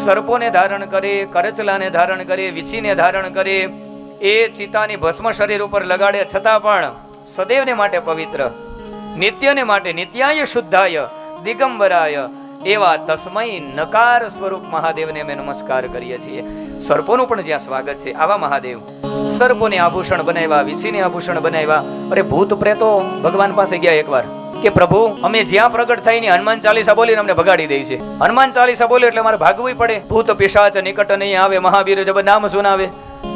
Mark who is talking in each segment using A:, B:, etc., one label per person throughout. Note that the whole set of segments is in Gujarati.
A: સર્પોને ધારણ કરે, કરચલાને ધારણ કરે, વીછીને ધારણ કરે, એ ચિતાની ભસ્મ શરીર ઉપર લગાડે છતાં પણ સદૈવને માટે પવિત્ર, નિત્યને માટે નિત્યાય શુદ્ધાય દિગંબરાય એવા તસ્મૈ નકાર સ્વરૂપ મહાદેવને અમે નમસ્કાર કરીએ છીએ. સર્પોનું પણ જ્યાં સ્વાગત છે આવા મહાદેવ. સર્પોને આભૂષણ બનાવ્યા, વીછીને આભૂષણ બનાવ્યા. અરે ભૂત પ્રેતો ભગવાન પાસે ગયા એકવાર કે પ્રભુ અમે જ્યાં પ્રગટ થઈને હનુમાન ચાલીસા બોલીને અમને ભગાડી દે છે. હનુમાન ચાલીસા બોલે એટલે મારે ભાગવું પડે. ભૂત પિશાચ નિકટ નહીં આવે, મહાવીર જબ નામ સુનાવે.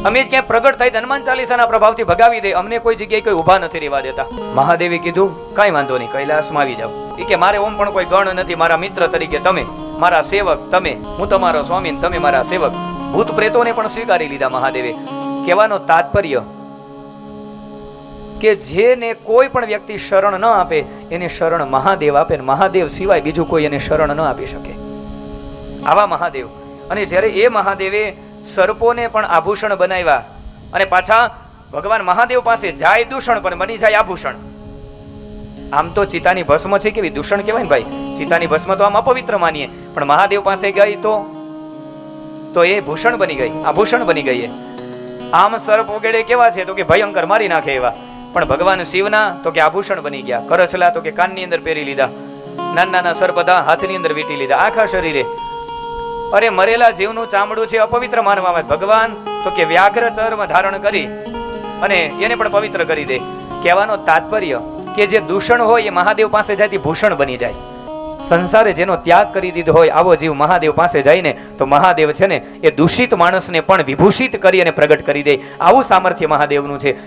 A: અમે જ ક્યાંય પ્રગટ થઈ હનુમાન ચાલીસાના પ્રભાવથી ભગાવી દે, અમને કોઈ જગ્યાએ કોઈ ઊભા નથી રહેવા દેતા. મહાદેવે કીધું કાંઈ વાંધો નહીં, કૈલાસમાં આવી જાઓ. એ કે મારે ઓમ પણ કોઈ ગણ નથી, મારા મિત્ર તરીકે તમે, મારા સેવક તમે, હું તમારો સ્વામી, તમે મારા સેવક. ભૂત પ્રેતોને પણ સ્વીકારી લીધા મહાદેવે. કહેવાનો તાત્પર્ય કે જેને કોઈ પણ વ્યક્તિ શરણ ન આપે એને શરણ મહાદેવ આપે, મહાદેવ સિવાય બીજું કોઈ એને શરણ ન આપી શકે. આવા મહાદેવ. અને જ્યારે એ મહાદેવે સર્પોને પણ આભૂષણ બનાવ્યા અને પાછા ભગવાન મહાદેવ પાસે જાય દૂષણ પણ બની જાય આભૂષણ. આમ તો ચિતાની ભસ્મ છે કેવી દૂષણ કહેવાય ને ભાઈ, ચિતાની ભસ્મ તો આમ અપવિત્ર માનીએ, પણ મહાદેવ પાસે ગઈ તો એ ભૂષણ બની ગઈ, આભૂષણ બની ગઈ. આમ સર્પ વગેરે કેવા છે તો કે ભયંકર મારી નાખે એવા, પણ ભગવાન શિવના તો કે આભૂષણ બની ગયા. કરચલા તો કે કાનની અંદર પહેરી લીધા, નાના નાના સર્પ બધા હાથની અંદર વીંટી લીધા, આખા શરીરે. અરે મરેલા જીવનું ચામડું છે અપવિત્ર માનવામાં, ભગવાન તો કે વ્યાઘ્ર ચર્મ ધારણ કરી અને એને પણ પવિત્ર કરી દે. કહેવાનો તાત્પર્ય કે જે દૂષણ હોય એ મહાદેવ પાસે જાય ભૂષણ બની જાય. સંસારે જેનો ત્યાગ કરી દીધો હોય આવો જીવ મહાદેવ પાસે જઈને તો મહાદેવ છે ને એ દૂષિત માણસને પણ વિભૂષિત કરી અને પ્રગટ કરી દે. આવું સામર્થ્ય મહાદેવનું છે.